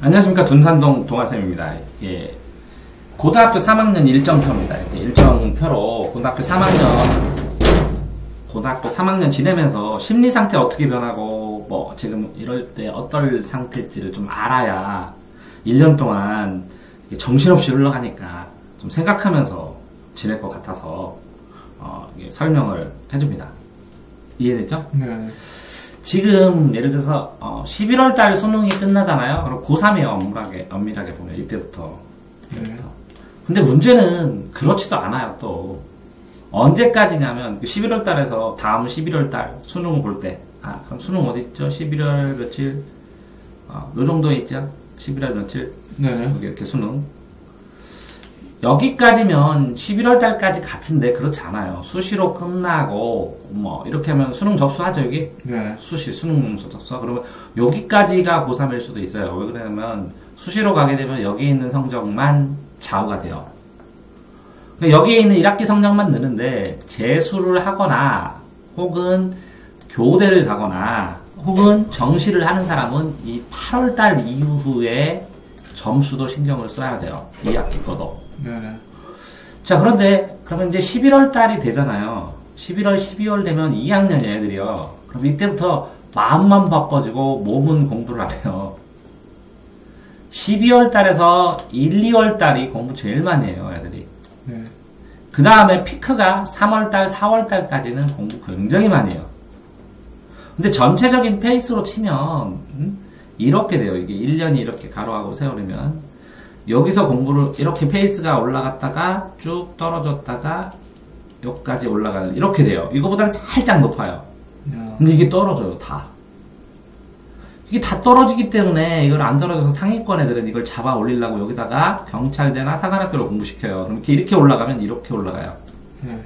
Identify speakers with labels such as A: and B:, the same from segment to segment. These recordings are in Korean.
A: 안녕하십니까. 둔산동 동아쌤입니다. 예, 고등학교 3학년 일정표입니다. 일정표로 고등학교 3학년 지내면서 심리 상태 어떻게 변하고 뭐 지금 이럴 때 어떨 상태일지를 좀 알아야 1년 동안 정신없이 흘러가니까 좀 생각하면서 지낼 것 같아서 설명을 해줍니다. 이해됐죠?
B: 네.
A: 지금 예를 들어서 11월 달 수능이 끝나잖아요. 그럼 고3이에요. 엄밀하게 보면 이때부터.
B: 네.
A: 근데 문제는 그렇지도 않아요. 또 언제까지냐면 11월 달에서 다음 11월 달 수능을 볼 때, 그럼 수능 어디 있죠? 11월 며칠 요 정도에 있죠? 11월 며칠.
B: 네네.
A: 여기 이렇게 수능. 여기까지면 11월 달까지 같은데 그렇지 않아요. 수시로 끝나고 뭐 이렇게 하면 수능 접수하죠. 여기
B: 네.
A: 수능 접수. 그러면 여기까지가 고3일 수도 있어요. 왜 그러냐면 수시로 가게 되면 여기에 있는 성적만 좌우가 돼요. 그러니까 여기에 있는 1학기 성적만 느는데 재수를 하거나 혹은 교대를 가거나 혹은 정시를 하는 사람은 이 8월 달 이후에 점수도 신경을 써야 돼요. 2학기 거도.
B: 네네.
A: 자, 그런데 그러면 이제 11월 달이 되잖아요. 11월, 12월 되면 2학년 애들이요. 그럼 이때부터 마음만 바빠지고 몸은 공부를 안 해요. 12월 달에서 1, 2월 달이 공부 제일 많이 해요, 애들이.
B: 네.
A: 그 다음에 피크가 3월 달, 4월 달까지는 공부 굉장히 많이 해요. 근데 전체적인 페이스로 치면 이렇게 돼요. 이게 1년이 이렇게 가로하고 세월이면 여기서 공부를 이렇게 페이스가 올라갔다가 쭉 떨어졌다가 여기까지 올라가는 이렇게 돼요. 이거보다는 살짝 높아요. 근데 이게 떨어져요. 다. 이게 다 떨어지기 때문에 이걸 안 떨어져서 상위권 애들은 이걸 잡아 올리려고 여기다가 경찰대나 사관학교를 공부시켜요. 그럼 이렇게 올라가면 이렇게 올라가요.
B: 네.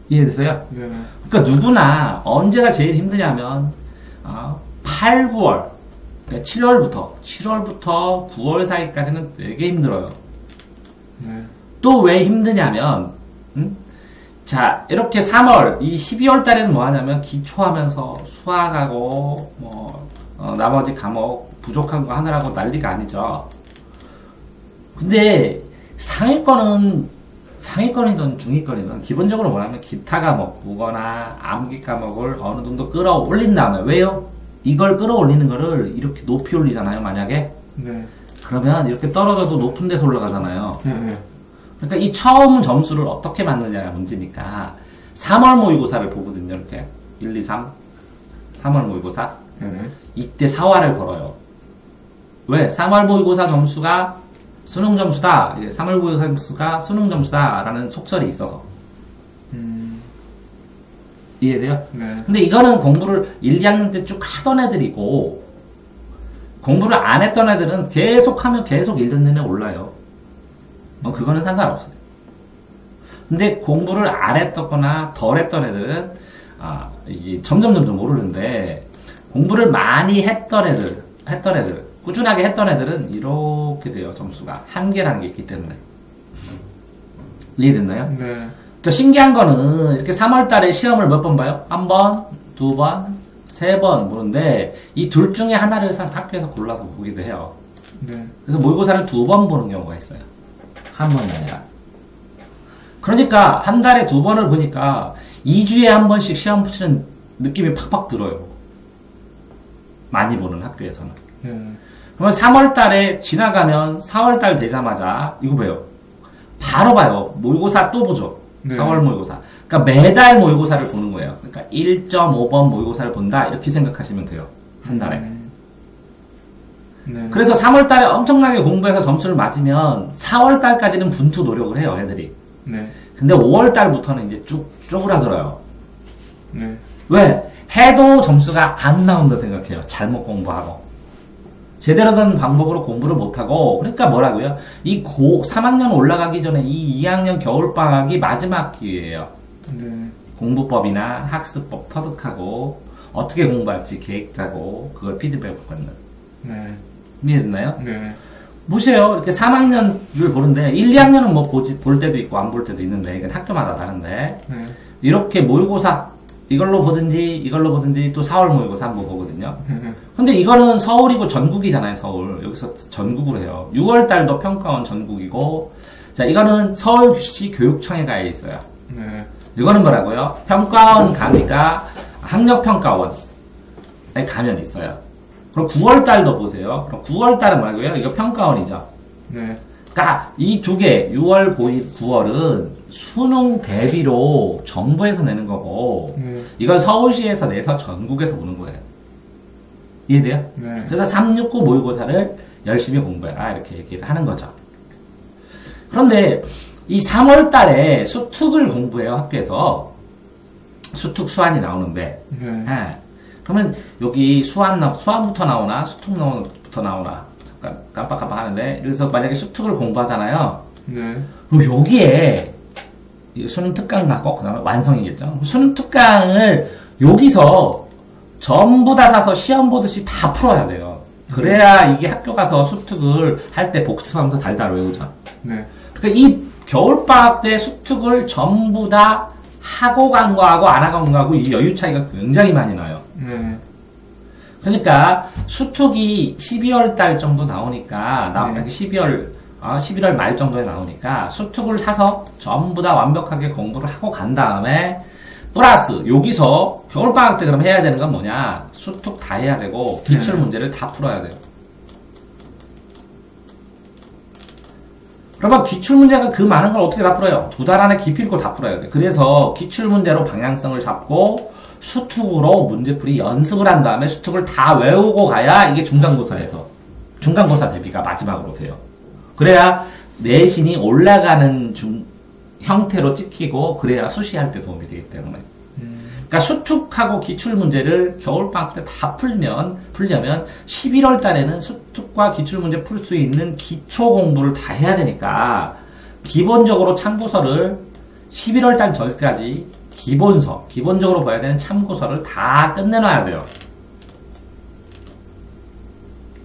A: 이해되세요?
B: 네네.
A: 그러니까 누구나 언제가 제일 힘드냐면 8, 9월 7월부터 9월 사이까지는 되게 힘들어요.
B: 네.
A: 또 왜 힘드냐면 자, 이렇게 3월 이 12월 달에는 뭐 하냐면 기초하면서 수학하고 나머지 과목 부족한 거 하느라고 난리가 아니죠. 근데 상위권이든 중위권이든 기본적으로 뭐냐면 기타 과목 보거나 암기 과목을 어느 정도 끌어올린 다음에 왜요? 이걸 끌어올리는 거를 이렇게 높이 올리잖아요, 만약에.
B: 네.
A: 그러면 이렇게 떨어져도 높은 데서 올라가잖아요.
B: 네.
A: 그러니까 이 처음 점수를 어떻게 맞느냐가 문제니까 3월 모의고사를 보거든요, 이렇게. 1, 2, 3. 3월 모의고사.
B: 네네.
A: 이때 4화를 걸어요. 왜? 3월 모의고사 점수가 수능 점수다. 3월 모의고사 점수가 수능 점수다. 라는 속설이 있어서. 이해돼요?
B: 네.
A: 근데 이거는 공부를 1, 2학년 때 쭉 하던 애들이고 공부를 안 했던 애들은 계속하면 계속 1년 내내 올라요. 그거는 상관없어요. 근데 공부를 안 했거나 덜 했던 애들은 이게 점점 오르는데 공부를 많이 했던 애들 꾸준하게 했던 애들은 이렇게 돼요. 점수가 한계라는 게 있기 때문에. 이해됐나요?
B: 네.
A: 신기한 거는 이렇게 3월 달에 시험을 몇 번 봐요? 한 번, 두 번, 세 번 보는데 이 둘 중에 하나를 학교에서 골라서 보기도 해요.
B: 네.
A: 그래서 모의고사를 2번 보는 경우가 있어요. 한 번이 아니라. 그러니까 한 달에 2번을 보니까 2주에 한 번씩 시험 붙이는 느낌이 팍팍 들어요. 많이 보는 학교에서는.
B: 네.
A: 그러면 3월 달에 지나가면 4월 달 되자마자 이거 봐요. 바로 봐요. 모의고사 또 보죠.
B: 네.
A: 4월 모의고사. 그러니까 매달 모의고사를 보는 거예요. 그러니까 1.5번 모의고사를 본다. 이렇게 생각하시면 돼요. 한 달에.
B: 네.
A: 그래서 3월 달에 엄청나게 공부해서 점수를 맞으면 4월 달까지는 분투 노력을 해요, 애들이.
B: 네.
A: 근데 5월 달부터는 이제 쭉 쪼그라들어요.
B: 네.
A: 왜? 해도 점수가 안 나온다 생각해요. 잘못 공부하고. 제대로 된 방법으로 공부를 못하고, 그러니까 뭐라고요? 3학년 올라가기 전에 이 2학년 겨울방학이 마지막 기회예요.
B: 네.
A: 공부법이나 학습법 터득하고, 어떻게 공부할지 계획 짜고, 그걸 피드백을 받는.
B: 네.
A: 이해됐나요?
B: 네.
A: 보세요. 이렇게 3학년을 보는데, 1, 2학년은 뭐 볼 때도 있고, 안 볼 때도 있는데, 이건 학교마다 다른데,
B: 네.
A: 이렇게 모의고사, 이걸로 보든지 또 4월 모의고사 한번 보거든요. 근데 이거는 서울이고 전국이잖아요, 서울. 여기서 전국으로 해요. 6월달도 평가원 전국이고, 자, 이거는 서울시 교육청에 가 있어요.
B: 네.
A: 이거는 뭐라고요? 평가원 강의가 학력평가원에 가면 있어요. 그럼 9월달도 보세요. 그럼 9월달은 뭐라고요? 이거 평가원이죠.
B: 네.
A: 그러니까 이 두 개, 6월, 9월은 수능 대비로 정부에서 내는 거고,
B: 네.
A: 이건 서울시에서 내서 전국에서 오는 거예요. 이해돼요?
B: 네.
A: 그래서 369 모의고사를 열심히 공부해라 이렇게 얘기를 하는 거죠. 그런데 이 3월 달에 수특을 공부해요, 학교에서. 수특 수완이 나오는데.
B: 네.
A: 예. 그러면 여기 수완부터 나오나 수특부터 나오나 잠깐 깜빡깜빡 하는데, 그래서 만약에 수특을 공부하잖아요.
B: 네.
A: 그럼 여기에 수능 특강 갖고 그다음에 완성이겠죠. 수능 특강을 여기서 전부 다 사서 시험 보듯이 다 풀어야 돼요. 그래야 이게 학교 가서 수특을 할 때 복습하면서 달달 외우죠.
B: 네.
A: 그러니까 이 겨울방학 때 수특을 전부 다 하고 간 거하고 안 하고 간 거하고 이 여유 차이가 굉장히 많이 나요.
B: 네.
A: 그러니까 수특이 12월 달 정도 나오니까,
B: 네.
A: 11월 말 정도에 나오니까 수특을 사서 전부 다 완벽하게 공부를 하고 간 다음에 플러스 여기서 겨울방학 때 그럼 해야 되는 건 뭐냐? 수특 다 해야 되고 기출 문제를 다 풀어야 돼요. 그러면 기출 문제가 그 많은 걸 어떻게 다 풀어요? 2달 안에 기필코 다 풀어야 돼. 그래서 기출 문제로 방향성을 잡고 수특으로 문제풀이 연습을 한 다음에 수특을 다 외우고 가야 이게 중간고사 대비가 마지막으로 돼요. 그래야 내신이 올라가는 형태로 찍히고, 그래야 수시할 때 도움이 되기 때문에. 그러니까 수특하고 기출 문제를 겨울방학 때 다 풀려면 11월 달에는 수특과 기출 문제 풀 수 있는 기초 공부를 다 해야 되니까, 기본적으로 참고서를 11월 달 전까지 기본적으로 봐야 되는 참고서를 다 끝내놔야 돼요.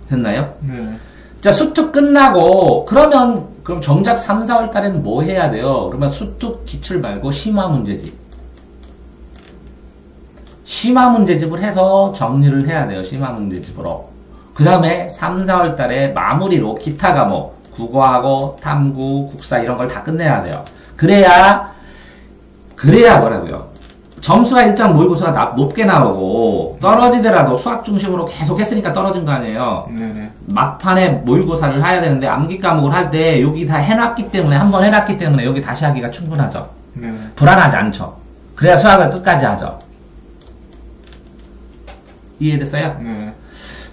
A: 됐나요?
B: 네.
A: 자, 수특 끝나고, 그럼 정작 3, 4월 달에는 뭐 해야 돼요? 그러면 수특 기출 말고 심화 문제집. 심화 문제집을 해서 정리를 해야 돼요. 심화 문제집으로. 그 다음에 3, 4월 달에 마무리로 기타 과목, 국어하고 탐구, 국사 이런 걸 다 끝내야 돼요. 그래야 뭐라고요? 점수가 일단 모의고사가 높게 나오고, 떨어지더라도 수학 중심으로 계속 했으니까 떨어진 거 아니에요.
B: 네네.
A: 막판에 모의고사를 해야 되는데 암기 과목을 할 때 여기 다 해놨기 때문에, 한번 해놨기 때문에 여기 다시 하기가 충분하죠.
B: 네.
A: 불안하지 않죠. 그래야 수학을 끝까지 하죠. 이해됐어요?
B: 네.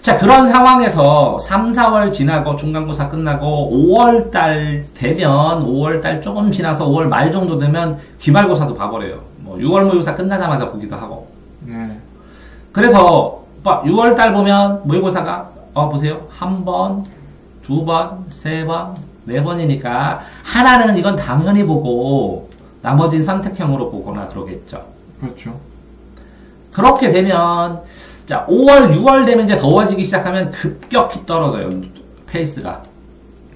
A: 자, 그런 상황에서 3, 4월 지나고 중간고사 끝나고 5월달 되면, 5월달 조금 지나서 5월 말 정도 되면 기말고사도 봐버려요. 뭐 6월 모의고사 끝나자마자 보기도 하고.
B: 네.
A: 그래서 6월달 보면 모의고사가 보세요. 1번, 2번, 3번, 4번이니까 하나는 이건 당연히 보고 나머지는 선택형으로 보거나 그러겠죠.
B: 그렇죠.
A: 그렇게 되면, 자, 5월, 6월 되면 이제 더워지기 시작하면 급격히 떨어져요. 페이스가.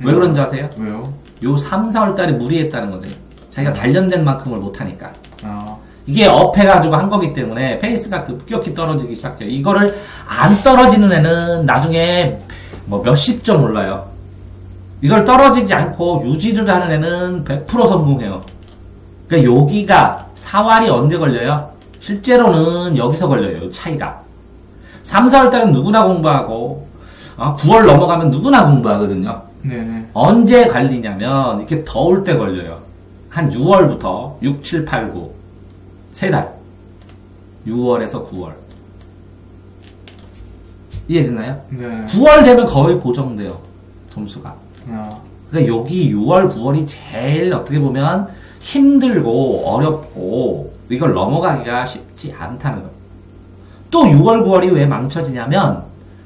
A: 왜 그런지 아세요?
B: 왜요?
A: 요 3, 4월 달에 무리했다는 거지. 자기가 단련된 만큼을 못하니까.
B: 아.
A: 이게 업해가지고 한 거기 때문에 페이스가 급격히 떨어지기 시작해요. 이거를 안 떨어지는 애는 나중에 뭐 몇십 점 올라요. 이걸 떨어지지 않고 유지를 하는 애는 100% 성공해요. 그러니까 여기가 4월이 언제 걸려요? 실제로는 여기서 걸려요. 차이가. 3, 4월 달은 누구나 공부하고 9월 넘어가면 누구나 공부하거든요.
B: 네네.
A: 언제 갈리냐면 이렇게 더울 때 걸려요. 한 6월부터 6, 7, 8, 9 3달. 6월에서 9월. 이해됐나요?
B: 네.
A: 9월 되면 거의 고정돼요. 점수가.
B: 아.
A: 그러니까 여기 6월, 9월이 제일 어떻게 보면 힘들고 어렵고 이걸 넘어가기가 쉽지 않다는 거예요. 또 6월, 9월이 왜 망쳐지냐면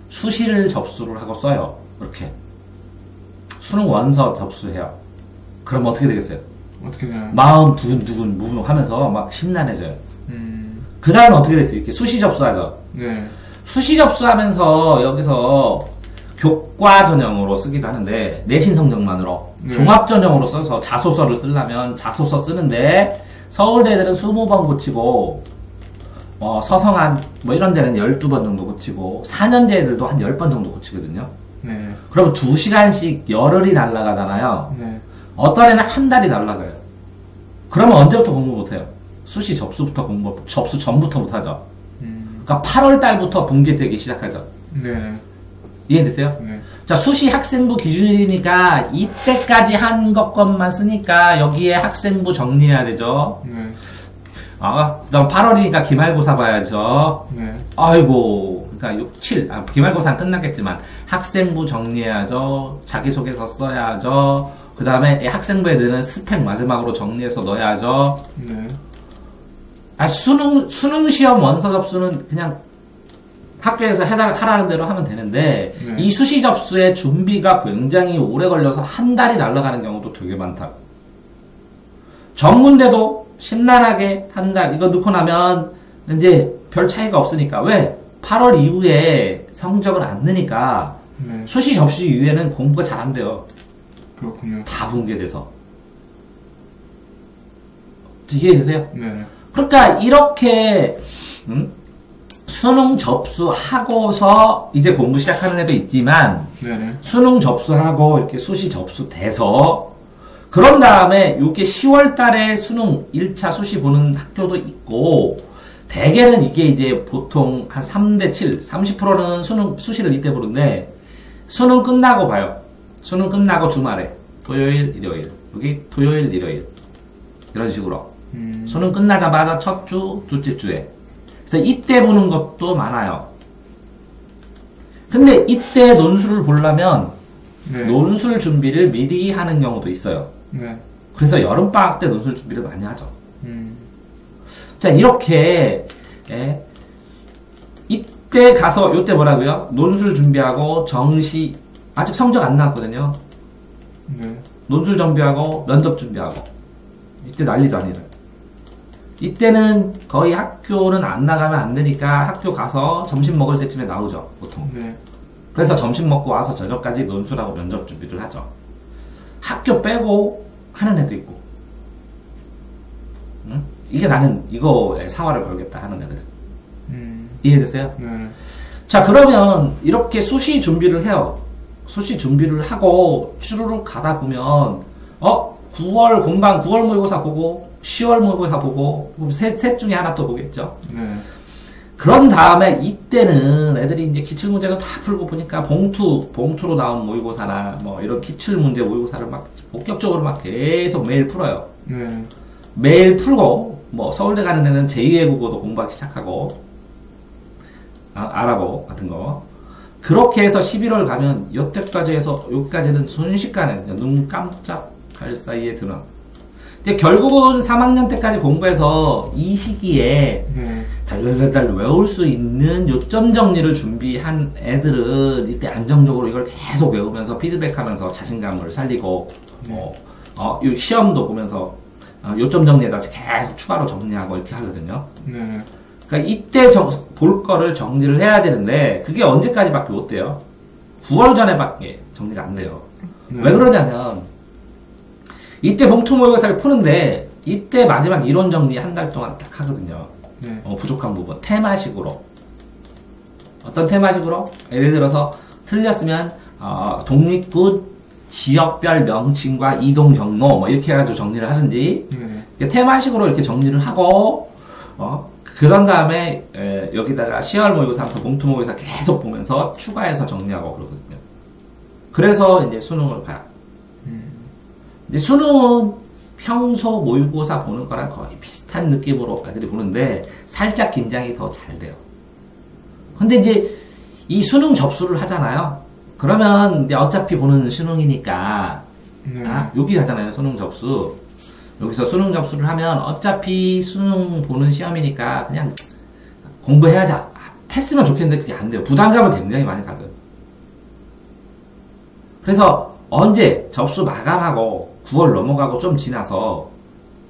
A: 수시를 접수를 하고 써요. 이렇게. 수능 원서 접수해요. 그럼 어떻게 되겠어요?
B: 어떻게 되나요?
A: 마음 두근두근 무무하면서 막 심란해져요. 그 다음은 어떻게 됐어요? 이렇게 수시 접수하죠.
B: 네.
A: 수시 접수하면서 여기서 교과 전형으로 쓰기도 하는데 내신 성적만으로 종합 전형으로 써서 자소서를 쓰려면 자소서 쓰는데 서울대 애들은 20번 고치고 서성한 뭐 이런 데는 12번 정도 고치고 4년제 애들도 한 10번 정도 고치거든요.
B: 네.
A: 그러면 2시간씩 열흘이 날아가잖아요.
B: 네.
A: 어떤 애는 한 달이 날아가요. 그러면 언제부터 공부 못해요? 수시 접수부터 접수 전부터 못하죠. 그러니까 8월 달부터 붕괴되기 시작하죠.
B: 네.
A: 이해되세요?
B: 네.
A: 자, 수시 학생부 기준일이니까 이때까지 한 것만 쓰니까 여기에 학생부 정리해야 되죠.
B: 네.
A: 그다음 8월이니까 기말고사 봐야죠.
B: 네.
A: 아이고, 그러니까 6, 7, 기말고사는 끝났겠지만 학생부 정리해야죠. 자기소개서 써야죠. 그 다음에 학생부에 넣는 스펙 마지막으로 정리해서 넣어야죠.
B: 네.
A: 수능 시험 원서 접수는 그냥 학교에서 하라는 대로 하면 되는데
B: 네.
A: 이 수시 접수의 준비가 굉장히 오래 걸려서 한 달이 날아가는 경우도 되게 많다. 전문대도 심란하게 한 달 이거 넣고 나면 이제 별 차이가 없으니까 왜? 8월 이후에 성적을 안 넣으니까
B: 네.
A: 수시 접수 이후에는 공부가 잘 안 돼요.
B: 그렇군요.
A: 다 붕괴돼서. 이해되세요?
B: 네.
A: 그러니까 이렇게 수능 접수하고서 이제 공부 시작하는 애도 있지만
B: 네.
A: 수능 접수하고 이렇게 수시 접수돼서 그런 다음에 이게 10월 달에 수능 1차 수시 보는 학교도 있고 대개는 이게 이제 보통 한 3대 7, 30%는 수시를 이때 보는데 수능 끝나고 봐요. 수능 끝나고 주말에 토요일, 일요일 여기 토요일, 일요일 이런 식으로 수능 끝나자마자 첫 주, 둘째 주에 그래서 이때 보는 것도 많아요. 근데 이때 논술을 보려면
B: 네.
A: 논술 준비를 미리 하는 경우도 있어요.
B: 네.
A: 그래서 여름방학 때 논술 준비를 많이 하죠. 자, 이렇게, 이때 가서, 요때 뭐라고요? 논술 준비하고, 정시, 아직 성적 안 나왔거든요.
B: 네.
A: 논술 준비하고, 면접 준비하고. 이때 난리도 아니다. 이때는 거의 학교는 안 나가면 안 되니까 학교 가서 점심 먹을 때쯤에 나오죠, 보통.
B: 네.
A: 그래서 점심 먹고 와서 저녁까지 논술하고 면접 준비를 하죠. 학교 빼고 하는 애도 있고. 응? 이게 나는 이거에 사활을 걸겠다 하는 애들은. 이해됐어요?
B: 네.
A: 자, 그러면 이렇게 수시 준비를 해요. 수시 준비를 하고 쭈루룩 가다 보면 9월 공방 9월 모의고사 보고 10월 모의고사 보고 셋 중에 하나 또 보겠죠.
B: 네.
A: 그런 다음에 이때는 애들이 이제 기출문제도 다 풀고 보니까 봉투로 나온 모의고사나 뭐 이런 기출문제 모의고사를 막 본격적으로 막 계속 매일 풀어요.
B: 네.
A: 매일 풀고 뭐 서울대 가는 애는 제2외국어도 공부하기 시작하고 아랍어 같은 거 그렇게 해서 11월 가면 여태까지 해서 여기까지는 순식간에 눈 깜짝할 사이에 드는 근데 결국은 3학년 때까지 공부해서 이 시기에
B: 네.
A: 달달달달 외울 수 있는 요점 정리를 준비한 애들은 이때 안정적으로 이걸 계속 외우면서 피드백하면서 자신감을 살리고 이 시험도 보면서 요점 정리에다 계속 추가로 정리하고 이렇게 하거든요.
B: 네.
A: 그러니까 이때 볼 거를 정리를 해야 되는데 그게 언제까지밖에 못 돼요? 9월 전에밖에 정리가 안 돼요.
B: 네.
A: 왜 그러냐면 이때 봉투 모의고사를 푸는데 이때 마지막 이론 정리 한 달 동안 딱 하거든요.
B: 네.
A: 부족한 부분 테마식으로 어떤 테마식으로 예를 들어서 틀렸으면 독립구 지역별 명칭과 이동 경로 뭐 이렇게 해가지고 정리를 하든지
B: 네.
A: 테마식으로 이렇게 정리를 하고 그런 다음에 여기다가 10월 모의고사부터 봉투 모의고사 계속 보면서 추가해서 정리하고 그러거든요. 그래서 이제 수능을 봐요. 이제 수능은 평소 모의고사 보는 거랑 거의 비슷한 느낌으로 애들이 보는데 살짝 긴장이 더 잘 돼요. 근데 이제 이 수능 접수를 하잖아요. 그러면 이제 어차피 보는 수능이니까
B: 네.
A: 여기 하잖아요. 수능 접수. 여기서 수능 접수를 하면 어차피 수능 보는 시험이니까 그냥 공부해야지 했으면 좋겠는데 그게 안 돼요. 부담감을 굉장히 많이 가져요. 그래서 언제 접수 마감하고 9월 넘어가고 좀 지나서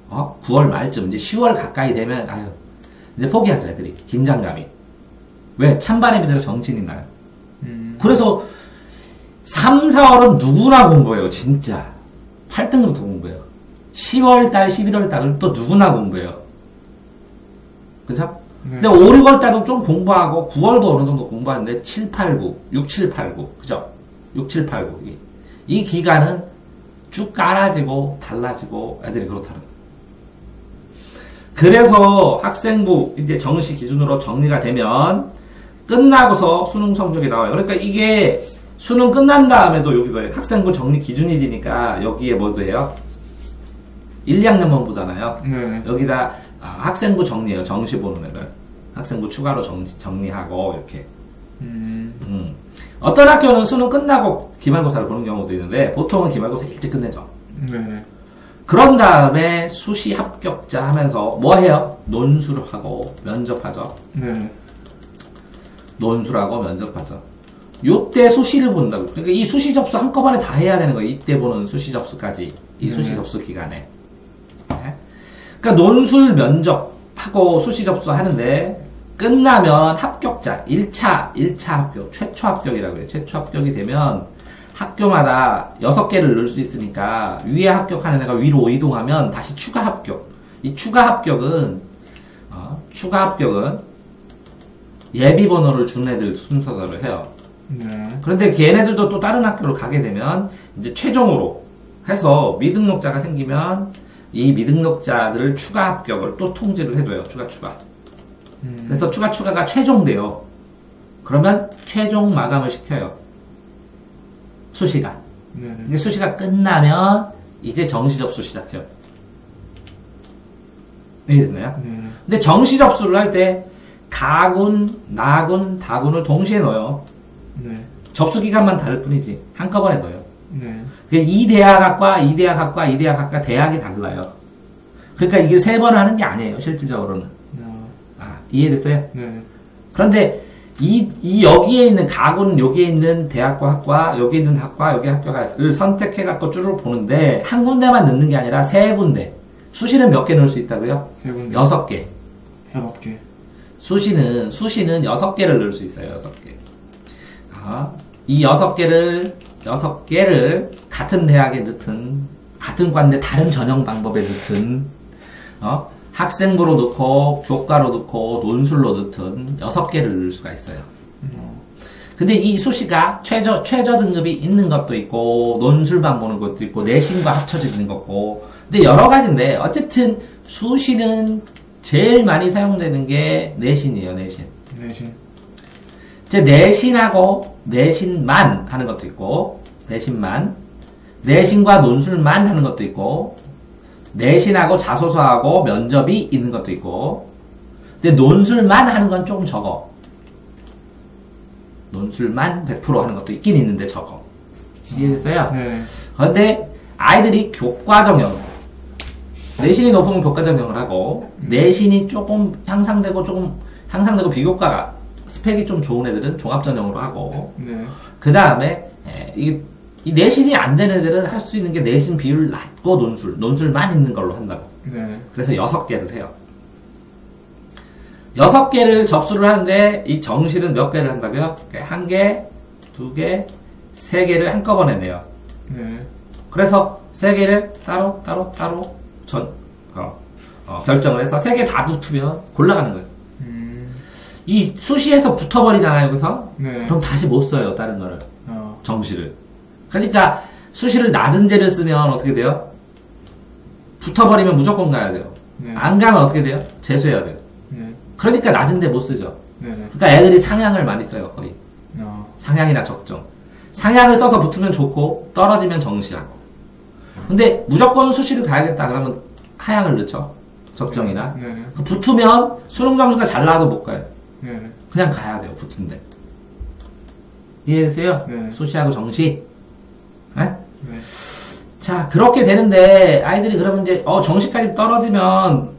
A: 9월 말쯤 이제 10월 가까이 되면 이제 포기하죠. 애들이 긴장감이 왜 찬반의 미래가 정신인가요? 그래서 3, 4월은 누구나 공부해요. 진짜 8등급부터 공부해요. 10월달, 11월달은 또 누구나 공부해요. 그죠? 근데 5, 6월 달도 좀 공부하고 9월도 어느 정도 공부하는데 7, 8, 9, 6, 7, 8, 9 그죠? 6, 7, 8, 9 이 기간은 쭉 깔아지고 달라지고 애들이 그렇다는 거예요. 그래서 학생부 이제 정시 기준으로 정리가 되면 끝나고서 수능 성적이 나와요. 그러니까 이게 수능 끝난 다음에도 여기 거예요. 학생부 정리 기준일이니까 여기에 뭐 돼요? 1, 2학년만 보잖아요.
B: 네.
A: 여기다 학생부 정리해요. 정시 보는 애들. 학생부 추가로 정리하고 이렇게. 어떤 학교는 수능 끝나고 기말고사를 보는 경우도 있는데 보통은 기말고사 일찍 끝내죠.
B: 네.
A: 그런 다음에 수시 합격자 하면서 뭐 해요? 논술을 하고 면접하죠.
B: 네.
A: 논술하고 면접하죠. 요때 수시를 본다고. 그러니까 이 수시 접수 한꺼번에 다 해야 되는 거예요. 이때 보는 수시 접수까지. 이 수시 접수 기간에. 네. 그러니까 논술 면접하고 수시 접수 하는데 끝나면 합격자 1차 합격, 최초 합격이라고 해요. 최초 합격이 되면 학교마다 6개를 넣을 수 있으니까 위에 합격하는 애가 위로 이동하면 다시 추가 합격. 이 추가 합격은 예비 번호를 준 애들 순서대로 해요.
B: 네.
A: 그런데 걔네들도 또 다른 학교를 가게 되면 이제 최종으로 해서 미등록자가 생기면 이 미등록자들을 추가 합격을 또 통지를 해줘요. 추가. 그래서 추가가 최종돼요. 그러면 최종 마감을 시켜요. 수시가.
B: 네.
A: 이게 수시가 끝나면 이제 정시 접수 시작해요. 이해됐나요?
B: 네.
A: 근데 정시 접수를 할 때 가군, 나군, 다군을 동시에 넣어요.
B: 네.
A: 접수 기간만 다를 뿐이지 한꺼번에 넣어요.
B: 네.
A: 이 대학과 이 대학과 이 대학과 대학이 달라요. 그러니까 이게 3번 하는 게 아니에요. 실질적으로는. 이해됐어요?
B: 네.
A: 그런데 여기에 있는 가군, 여기에 있는 대학과 학과, 여기에 있는 학과, 여기 학교를 선택해갖고 쭉 보는데 한 군데만 넣는 게 아니라 3군데. 수시는 몇 개 넣을 수 있다고요?
B: 3군데.
A: 6개.
B: 6개.
A: 수시는 6개를 넣을 수 있어요. 6개. 이 6개를 같은 대학에 넣든 같은 과인데 다른 전형 방법에 넣든 학생부로 넣고 교과로 넣고 논술로 넣든 6개를 넣을 수가 있어요. 근데 이 수시가 최저 등급이 있는 것도 있고 논술만 보는 것도 있고 내신과 합쳐져 있는 것고 근데 여러 가지인데 어쨌든 수시는 제일 많이 사용되는 게 내신이에요. 내신. 이제 내신하고 내신만 하는 것도 있고 내신과 논술만 하는 것도 있고 내신하고 자소서하고 면접이 있는 것도 있고 근데 논술만 하는 건 조금 적어. 논술만 100% 하는 것도 있긴 있는데 적어. 이해됐어요?
B: 네.
A: 그런데 아이들이 교과 정형 내신이 높으면 교과 정형을 하고 내신이 조금 향상되고 비교과가 스펙이 좀 좋은 애들은 종합 전형으로 하고
B: 네.
A: 그 다음에 이 내신이 안 되는 애들은 할 수 있는 게 내신 비율 낮고 논술만 있는 걸로 한다고.
B: 네.
A: 그래서 6개를 해요. 6개를 접수를 하는데 이 정시는 몇 개를 한다고요? 1개, 2개, 3개를 한꺼번에 내요.
B: 네.
A: 그래서 3개를 따로 결정을 해서 3개 다 붙으면 골라가는 거예요. 이 수시에서 붙어버리잖아요, 여기서.
B: 네.
A: 그럼 다시 못 써요, 다른 거를. 정시를. 그러니까 수시를 낮은제를 쓰면 어떻게 돼요? 붙어버리면 무조건 가야 돼요.
B: 네.
A: 안 가면 어떻게 돼요? 재수해야 돼요.
B: 네.
A: 그러니까 낮은데 못 쓰죠.
B: 네.
A: 그러니까 애들이 상향을 많이 써요, 거의. 상향이나 적정. 상향을 써서 붙으면 좋고 떨어지면 정시하고. 근데 무조건 수시를 가야겠다 그러면 하향을 넣죠. 적정이나.
B: 네.
A: 붙으면 수능 점수가 잘 나와도 못 가요.
B: 네.
A: 그냥 가야 돼요, 붙은데. 이해되세요?
B: 네.
A: 수시하고 정시. 네?
B: 네.
A: 자, 그렇게 되는데, 아이들이 그러면 이제, 정시까지 떨어지면,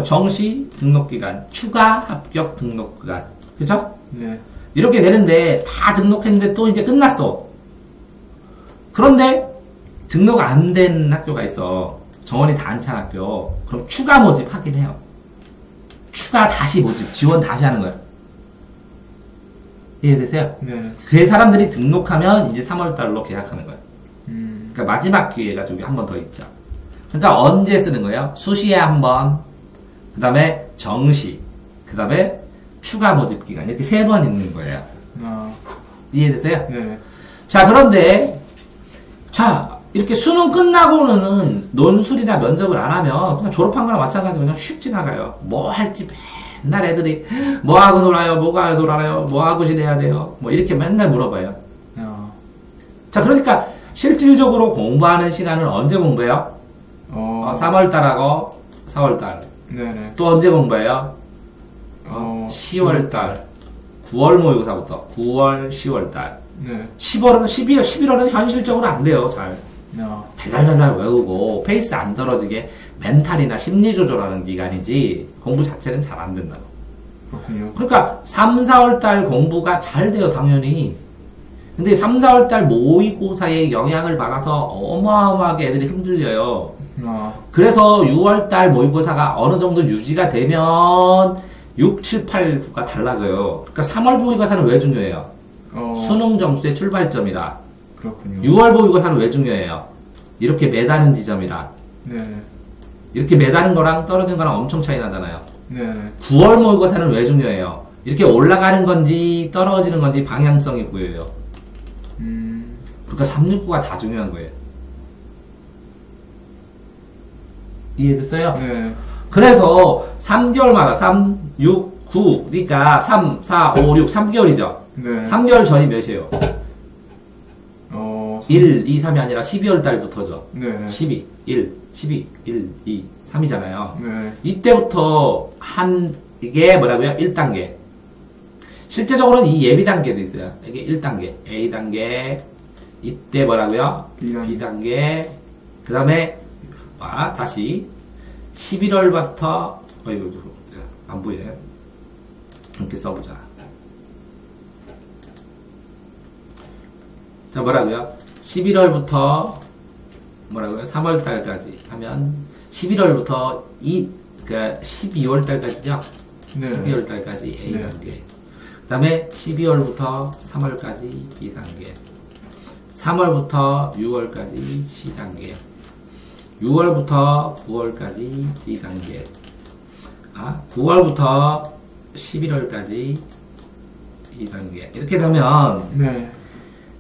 A: 정시 등록기간, 추가 합격 등록기간. 그죠?
B: 네.
A: 이렇게 되는데, 다 등록했는데 또 이제 끝났어. 그런데, 등록 안 된 학교가 있어. 정원이 다 안 찬 학교. 그럼 추가 모집 하긴 해요. 추가 다시 모집, 지원 다시 하는 거예요. 이해되세요?
B: 네.
A: 그 사람들이 등록하면 이제 3월달로 계약하는 거예요. 그러니까 마지막 기회가 저기 한 번 더 있죠. 그러니까 언제 쓰는 거예요? 수시에 한 번, 그 다음에 정시, 그 그 다음에 추가 모집 기간 이렇게 3번 있는 거예요. 이해되세요?
B: 네네.
A: 자, 그런데 자, 이렇게 수능 끝나고는 논술이나 면접을 안 하면 그냥 졸업한 거랑 마찬가지로 그냥 슉 지나가요. 뭐 할지 맨날 애들이 뭐 하고 놀아요, 뭐가 놀아요, 뭐 하고 지내야 돼요, 뭐 이렇게 맨날 물어봐요. 자, 그러니까 실질적으로 공부하는 시간은 언제 공부해요? 3월달하고 4월달.
B: 네네.
A: 또 언제 공부해요? 10월달. 9월 모의고사부터 9월, 10월달.
B: 네.
A: 10월은 11월은 현실적으로 안 돼요. 잘 달달달달 외우고 페이스 안 떨어지게 멘탈이나 심리 조절하는 기간이지 공부 자체는 잘 안 된다고.
B: 그렇군요.
A: 그러니까 3, 4월달 공부가 잘 돼요, 당연히. 근데 3, 4월달 모의고사에 영향을 받아서 어마어마하게 애들이 힘들려요. 그래서 6월달 모의고사가 어느 정도 유지가 되면 6, 7, 8, 9가 달라져요. 그러니까 3월 모의고사는 왜 중요해요? 수능 점수의 출발점이라.
B: 그렇군요.
A: 6월 모의고사는 왜 중요해요? 이렇게 매다는 지점이라.
B: 네네.
A: 이렇게 매다는 거랑 떨어지는 거랑 엄청 차이 나잖아요.
B: 네네.
A: 9월 모의고사는 왜 중요해요? 이렇게 올라가는 건지 떨어지는 건지 방향성이 보여요. 그러니까 3, 6, 9가 다 중요한 거예요. 이해됐어요?
B: 네.
A: 그래서 3개월마다 3, 6, 9, 그러니까 3, 4, 5, 6, 3개월이죠.
B: 네.
A: 3개월 전이 몇이에요? 1, 2, 3이 아니라 12월 달부터죠.
B: 네.
A: 12, 1, 12, 1, 2, 3이잖아요.
B: 네.
A: 이때부터 이게 뭐라고요? 1단계. 실제적으로는 이 예비 단계도 있어요. 이게 1단계, A단계, 이때 뭐라고요? B단계, 그 다음에, 다시, 11월부터, 이거 안 보이네. 이렇게 써보자. 자, 뭐라고요? 11월부터, 뭐라고요? 3월달까지 하면, 11월부터 그러니까 12월달까지죠?
B: 네.
A: 12월달까지 A단계. 그 다음에 12월부터 3월까지 B단계. 3월부터 6월까지 C단계. 6월부터 9월까지 D단계. 9월부터 11월까지 2단계. 이렇게 되면,
B: 네.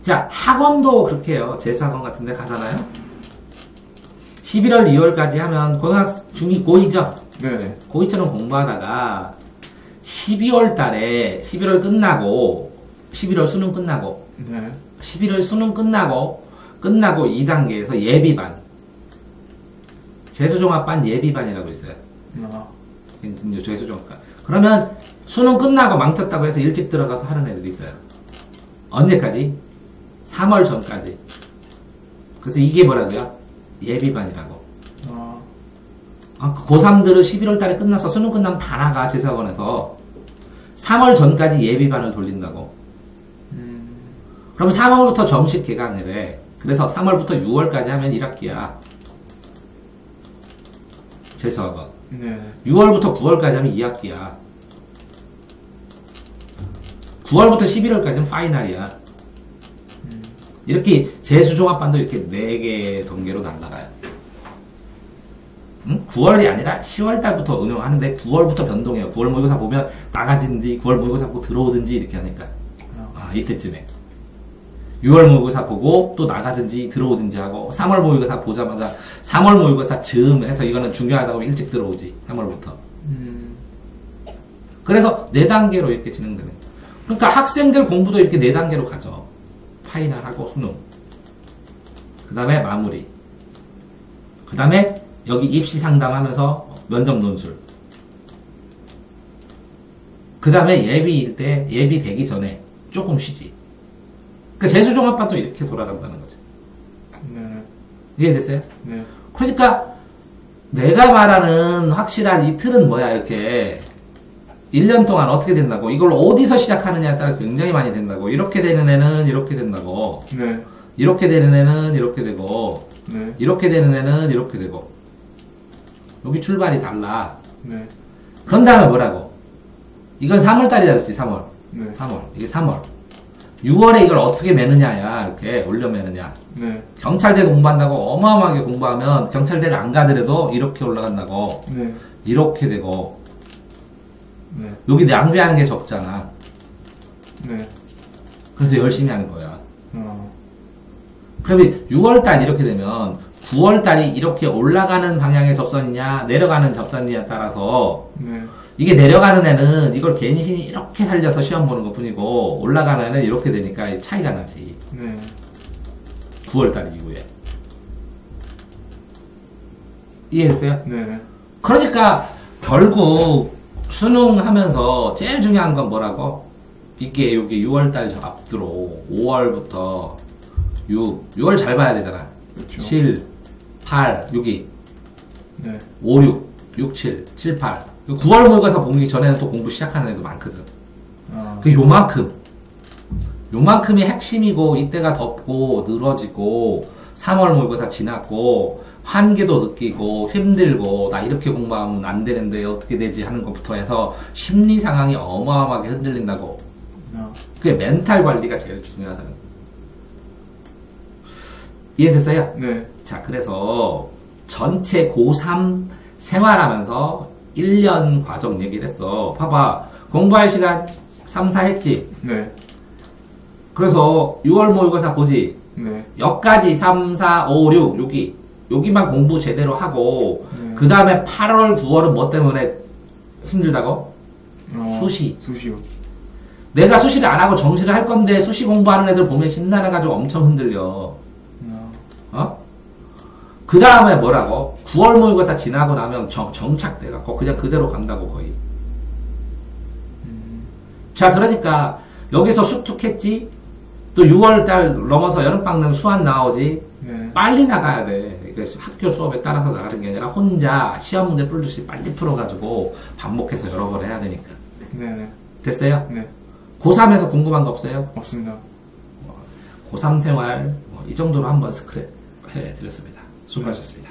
A: 자, 학원도 그렇게 해요. 재수학원 같은 데 가잖아요? 11월, 2월까지 하면 중이 고2죠?
B: 네네.
A: 고2처럼 공부하다가 12월 달에 11월 끝나고 11월 수능 끝나고
B: 네.
A: 11월 수능 끝나고 2단계에서 예비반 재수종합반 예비반이라고 있어요. 이제 재수종합반. 그러면 수능 끝나고 망쳤다고 해서 일찍 들어가서 하는 애들이 있어요. 언제까지? 3월 전까지. 그래서 이게 뭐라고요? 예비반이라고. 고3들은 11월 달에 끝나서 수능 끝나면 다 나가, 재수학원에서. 3월 전까지 예비반을 돌린다고. 그럼 3월부터 정식 개강이래. 그래서 3월부터 6월까지 하면 1학기야. 재수학원.
B: 네.
A: 6월부터 9월까지 하면 2학기야. 9월부터 11월까지는 파이널이야. 이렇게 재수종합반도 이렇게 4개 단계로 날라가요. 9월이 아니라 10월달부터 운영하는데 9월부터 변동해요. 9월 모의고사 보면 나가든지 9월 모의고사 보고 들어오든지 이렇게 하니까 이때쯤에 6월 모의고사 보고 또 나가든지 들어오든지 하고 3월 모의고사 보자마자 3월 모의고사 즈음 해서 이거는 중요하다고 일찍 들어오지 3월부터. 그래서 4단계로 이렇게 진행되는 거예요. 그러니까 학생들 공부도 이렇게 4단계로 가죠. 파이널하고 수능, 그 다음에 마무리, 그 다음에 여기 입시 상담하면서 면접 논술, 그 다음에 예비일 때 예비 되기 전에 조금 쉬지. 그러니까 재수종합반도 이렇게 돌아간다는 거죠.
B: 네.
A: 이해됐어요?
B: 네.
A: 그러니까 내가 말하는 확실한 이 틀은 뭐야? 이렇게 1년 동안 어떻게 된다고, 이걸 어디서 시작하느냐에 따라 굉장히 많이 된다고. 이렇게 되는 애는 이렇게 된다고.
B: 네.
A: 이렇게 되는 애는 이렇게 되고,
B: 네.
A: 이렇게 되는 애는 이렇게 되고. 여기 출발이 달라.
B: 네.
A: 그런 다음에 뭐라고? 이건 3월달이라 그랬지, 3월.
B: 네.
A: 3월. 이게 3월. 6월에 이걸 어떻게 매느냐야, 이렇게 올려 매느냐.
B: 네.
A: 경찰대 공부한다고 어마어마하게 공부하면 경찰대를 안 가더라도 이렇게 올라간다고.
B: 네.
A: 이렇게 되고.
B: 네.
A: 여기 낭비하는 게 적잖아.
B: 네.
A: 그래서 열심히 하는 거야.
B: 어.
A: 그러면 6월달 이렇게 되면 9월달이 이렇게 올라가는 방향의 접선이냐 내려가는 접선이냐에 따라서
B: 네.
A: 이게 내려가는 애는 이걸 갱신이 이렇게 살려서 시험 보는 것 뿐이고 올라가는 애는 이렇게 되니까 차이가 나지.
B: 네.
A: 9월달 이후에. 이해됐어요?
B: 네.
A: 그러니까 결국 수능하면서 제일 중요한 건 뭐라고? 이게 여기 6월달 앞으로 5월부터 6월 잘 봐야 되잖아.
B: 그렇죠.
A: 7, 8, 6이
B: 네.
A: 5, 6, 7, 7, 8 9월 모의고사 보기 전에는 또 공부 시작하는 애도 많거든.
B: 아.
A: 그 요만큼이 핵심이고 이때가 덥고 늘어지고 3월 모의고사 지났고 한계도 느끼고 힘들고 나 이렇게 공부하면 안 되는데 어떻게 되지 하는 것부터 해서 심리 상황이 어마어마하게 흔들린다고.
B: 아.
A: 그게 멘탈 관리가 제일 중요하다는 거. 이해됐어요?
B: 네.
A: 자, 그래서 전체 고3 생활하면서 1년 과정 얘기를 했어. 봐봐. 공부할 시간 3, 4 했지?
B: 네.
A: 그래서 6월 모의고사 보지?
B: 네.
A: 여기까지 3, 4, 5, 6, 여기만 공부 제대로 하고
B: 네.
A: 그 다음에 8월, 9월은 뭐 때문에 힘들다고? 수시.
B: 수시요.
A: 내가 수시를 안 하고 정시를 할 건데 수시 공부하는 애들 보면 심란해가지고 엄청 흔들려. 어? 그 다음에 뭐라고? 9월 모의고사 지나고 나면 정착돼갖고 그냥 그대로 간다고 거의. 자, 그러니까 여기서 수특했지? 또 6월달 넘어서 여름방학 수학 나오지?
B: 네.
A: 빨리 나가야 돼. 그러니까 학교 수업에 따라서 나가는 게 아니라 혼자 시험 문제 풀듯이 빨리 풀어가지고 반복해서 여러 번 해야 되니까.
B: 네.
A: 됐어요?
B: 네.
A: 고3에서 궁금한 거 없어요?
B: 없습니다.
A: 고3 생활 이 정도로 한번 스크랩 해드렸습니다. 수고하셨습니다.